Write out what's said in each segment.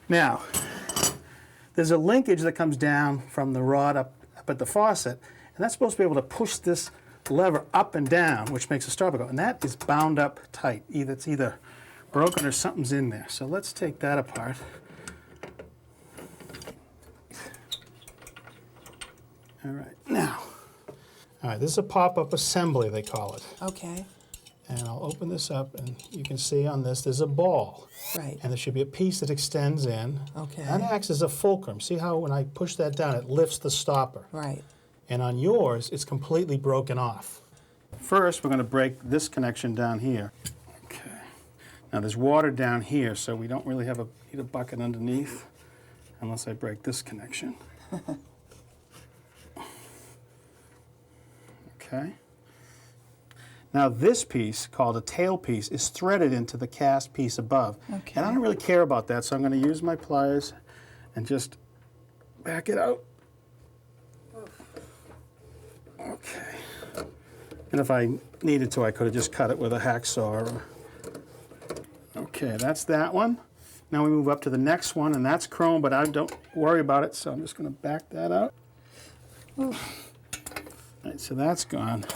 Now, there's a linkage that comes down from the rod up at the faucet, and that's supposed to be able to push this lever up and down, which makes the stopper go, and that is bound up tight. It's either broken or something's in there. So let's take that apart. All right, now, all right, this is a pop-up assembly, they call it. Okay. And I'll open this up, and you can see on this, there's a ball. Right. And there should be a piece that extends in. Okay. That acts as a fulcrum. See how when I push that down, it lifts the stopper. Right. And on yours, it's completely broken off. First, we're going to break this connection down here. Okay. Now, there's water down here, so we don't really need a bucket underneath unless I break this connection. Okay. Now this piece, called a tail piece, is threaded into the cast piece above. Okay. And I don't really care about that, so I'm going to use my pliers and just back it out. Okay. And if I needed to, I could have just cut it with a hacksaw. Okay, that's that one. Now we move up to the next one, and that's chrome, but I don't worry about it, so I'm just going to back that out. All right, so that's gone.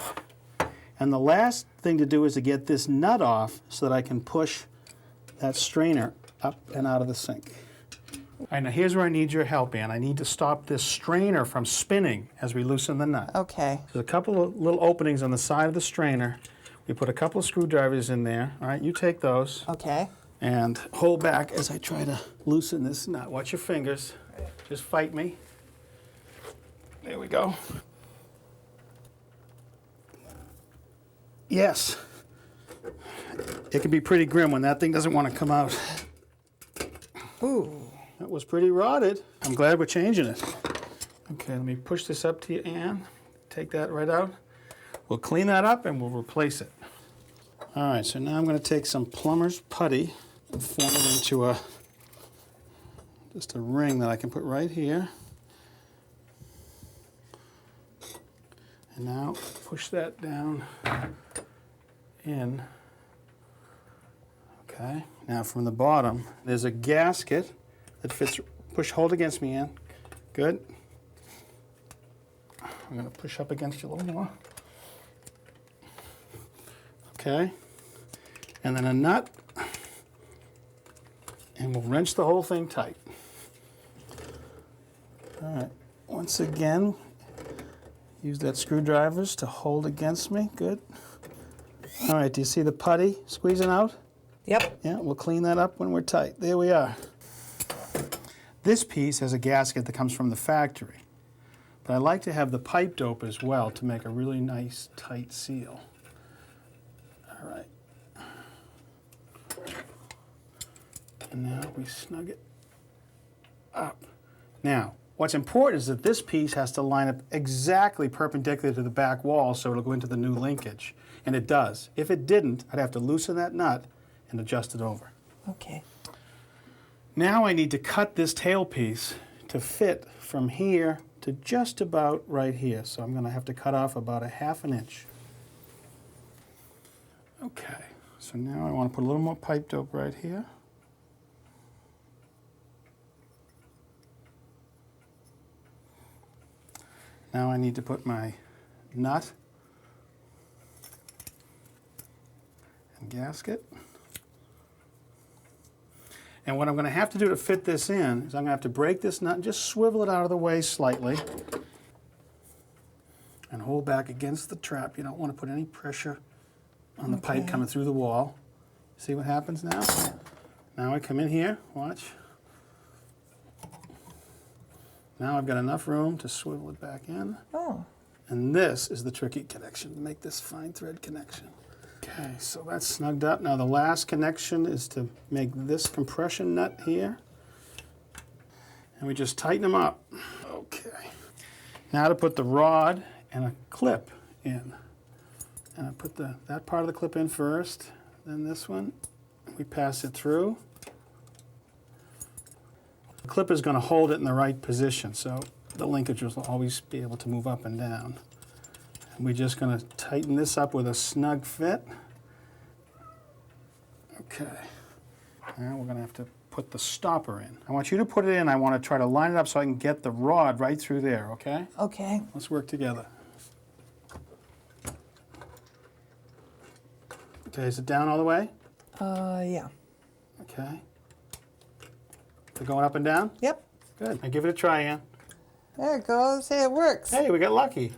And the last thing to do is to get this nut off so that I can push that strainer up and out of the sink. All right, now here's where I need your help, Ann. I need to stop this strainer from spinning as we loosen the nut. Okay. There's a couple of little openings on the side of the strainer. We put a couple of screwdrivers in there. All right, you take those. Okay. And hold back as I try to loosen this nut. Watch your fingers. Just fight me. There we go. Yes. It can be pretty grim when that thing doesn't want to come out. Ooh. That was pretty rotted. I'm glad we're changing it. Okay, let me push this up to you, Ann. Take that right out. We'll clean that up and we'll replace it. All right, so now I'm going to take some plumber's putty and form it into just a ring that I can put right here. And now push that down in. Okay, now from the bottom, there's a gasket that fits. Hold against me, Ann. Good. I'm going to push up against you a little more. Okay. And then a nut. And we'll wrench the whole thing tight. All right. Once again, use that screwdrivers to hold against me. Good. All right, do you see the putty squeezing out? Yep. Yeah, we'll clean that up when we're tight. There we are. This piece has a gasket that comes from the factory. But I like to have the pipe dope as well to make a really nice tight seal. All right. And now we snug it up. Now, what's important is that this piece has to line up exactly perpendicular to the back wall so it'll go into the new linkage. And it does. If it didn't, I'd have to loosen that nut and adjust it over. Okay. Now I need to cut this tail piece to fit from here to just about right here. So I'm going to have to cut off about 1/2 inch. Okay, so now I want to put a little more pipe dope right here. Now I need to put my nut and gasket. And what I'm going to have to do to fit this in is I'm going to have to break this nut and just swivel it out of the way slightly and hold back against the trap. You don't want to put any pressure on the pipe coming through the wall. See what happens now? Now I come in here, watch. Now I've got enough room to swivel it back in. Oh. And this is the tricky connection, to make this fine thread connection. Okay, so that's snugged up. Now the last connection is to make this compression nut here. And we just tighten them up. Okay. Now to put the rod and a clip in. And I put that part of the clip in first, then this one. We pass it through. The clip is going to hold it in the right position, so the linkage will always be able to move up and down. And we're just going to tighten this up with a snug fit. Okay. Now we're going to have to put the stopper in. I want you to put it in. I want to try to line it up so I can get the rod right through there, okay? Okay. Let's work together. Okay, is it down all the way? Yeah. Okay. Is it going up and down? Yep. Good. Now give it a try, Ann. There it goes. Hey, it works. Hey, we got lucky.